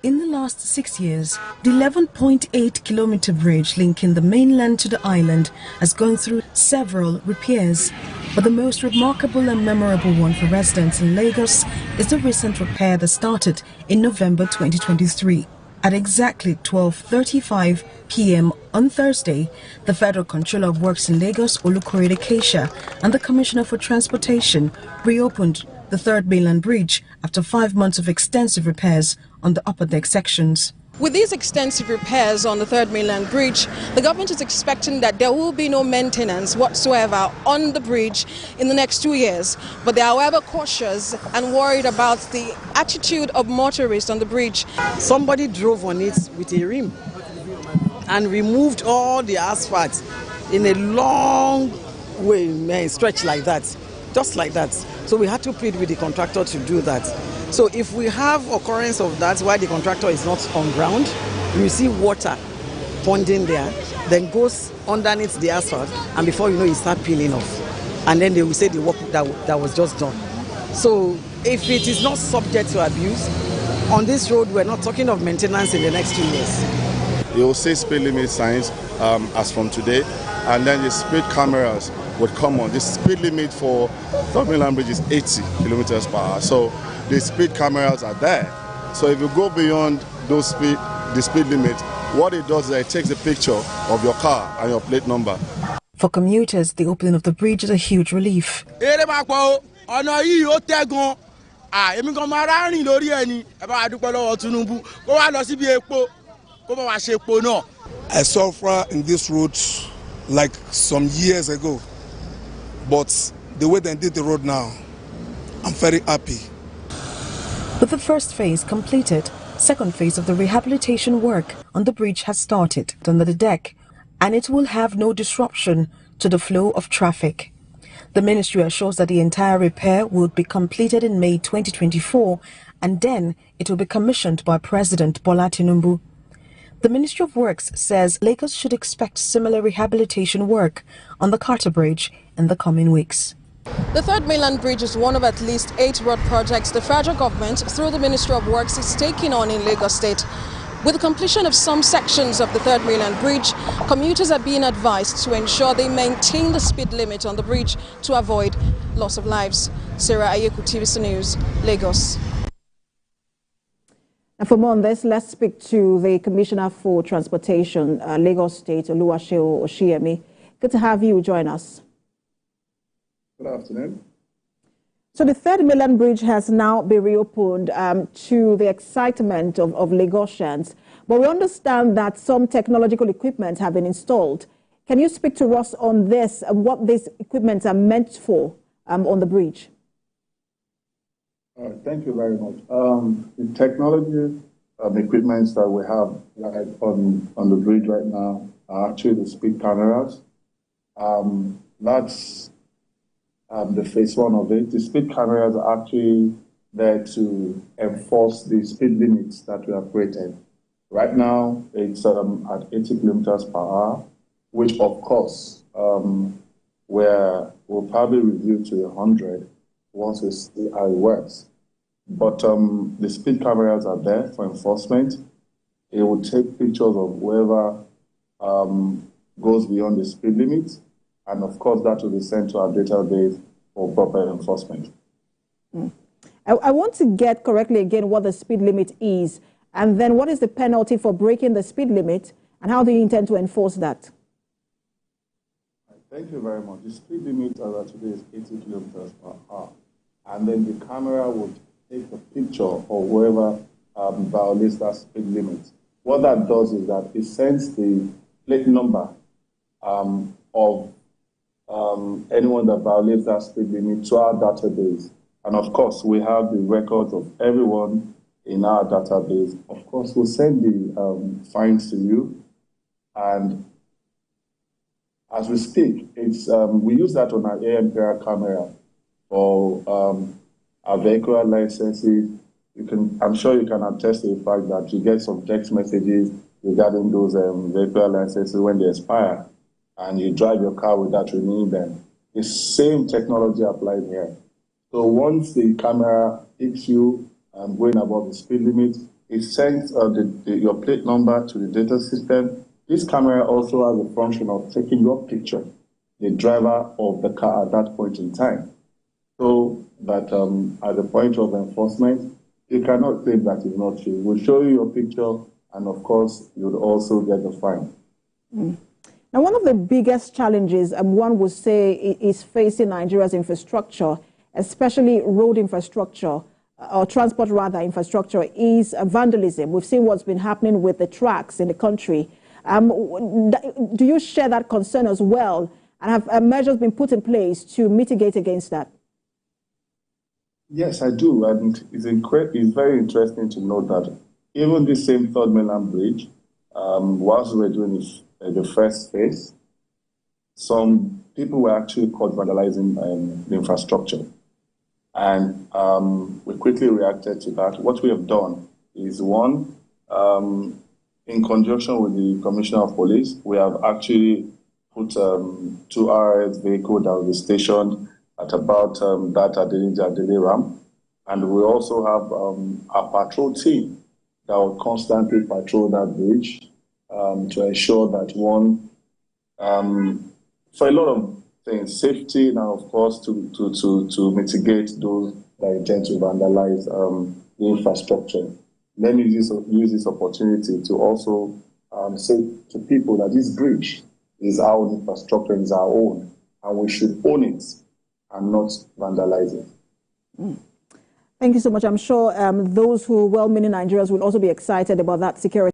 In the last 6 years, the 11.8-kilometer bridge linking the mainland to the island has gone through several repairs. But the most remarkable and memorable one for residents in Lagos is the recent repair that started in November 2023. At exactly 12:35 p.m. on Thursday, the Federal Controller of Works in Lagos, Olukorede Keisha, and the Commissioner for Transportation reopened the Third Mainland Bridge after 5 months of extensive repairs on the upper deck sections. With these extensive repairs on the Third Mainland Bridge, the government is expecting that there will be no maintenance whatsoever on the bridge in the next 2 years. But they are, however, cautious and worried about the attitude of motorists on the bridge. Somebody drove on it with a rim and removed all the asphalt in a long way, stretch like that, just like that. So we had to plead with the contractor to do that. So if we have occurrence of that while the contractor is not on ground, you see water ponding there, then goes underneath the asphalt, and before you know, it starts peeling off. And then they will say the work that was just done. So if it is not subject to abuse, on this road, we're not talking of maintenance in the next 2 years. You will see speed limit signs as from today, and then the speed cameras would come on. The speed limit for Third Mainland Bridge is 80 kilometers per hour. So the speed cameras are there. So if you go beyond the speed limit, what it does is it takes a picture of your car and your plate number. For commuters, the opening of the bridge is a huge relief. I suffer in this road like some years ago, but the way they did the road now, I'm very happy. With the first phase completed, second phase of the rehabilitation work on the bridge has started under the deck, and it will have no disruption to the flow of traffic. The ministry assures that the entire repair will be completed in May 2024, and then it will be commissioned by President Bola Tinubu. The Ministry of Works says Lagos should expect similar rehabilitation work on the Carter Bridge in the coming weeks. The Third Mainland Bridge is one of at least 8 road projects the federal government, through the Ministry of Works, is taking on in Lagos State. With the completion of some sections of the Third Mainland Bridge, commuters are being advised to ensure they maintain the speed limit on the bridge to avoid loss of lives. Sarah Ayeku, TVC News, Lagos. And for more on this, let's speak to the Commissioner for Transportation, Lagos State, Oluwaseun Oshiemi. Good to have you join us. Good afternoon. So the Third Mainland Bridge has now been reopened to the excitement of Lagosians. But we understand that some technological equipment have been installed. Can you speak to us on this and what these equipments are meant for on the bridge? Thank you very much. The technology equipments that we have on the bridge right now are actually the speed cameras. That's the phase one of it. The speed cameras are actually there to enforce the speed limits that we have created. Right now, it's at 80 kilometers per hour, which of course we'll probably review to 100 once we see how it works. But the speed cameras are there for enforcement. It will take pictures of whoever goes beyond the speed limit, and of course that will be sent to our database for proper enforcement. I want to get correctly again what the speed limit is, and then what is the penalty for breaking the speed limit, and how do you intend to enforce that? Thank you very much. The speed limit as of today is 80 kilometers per hour, and then the camera would take a picture of whoever violates that speed limit. What that does is that it sends the plate number of anyone that violates that speed limit to our database. And of course, we have the records of everyone in our database. Of course, we'll send the fines to you. And as we speak, we use that on our AMPR camera for our vehicular licenses. I'm sure you can attest to the fact that you get some text messages regarding those vehicular licenses when they expire, and you drive your car without renewing them. The same technology applies here. So once the camera picks you going above the speed limit, It sends your plate number to the data system. This camera also has a function of taking your picture, the driver of the car at that point in time. So that at the point of enforcement, you cannot say that is not true. We'll show you your picture, and of course, you'll also get the fine. Now, one of the biggest challenges, one would say, is facing Nigeria's infrastructure, especially road infrastructure, or transport rather infrastructure, is vandalism. We've seen what's been happening with the tracks in the country. Do you share that concern as well? And have measures been put in place to mitigate against that? Yes, I do. And it's very interesting to note that even the same Third Mainland Bridge, whilst we were doing the first phase, some people were actually caught vandalizing the infrastructure. And we quickly reacted to that. What we have done is, one, in conjunction with the Commissioner of Police, we have actually put 2 RS vehicles that will be stationed at about that Adele ramp. And we also have a patrol team that will constantly patrol that bridge to ensure that, one, for a lot of things, safety, now of course to mitigate those that intend to vandalize the infrastructure. Let me use this opportunity to also say to people that this bridge is our own infrastructure, is our own, and we should own it and not vandalize it. Thank you so much. I'm sure those who well-meaning Nigerians will also be excited about that security.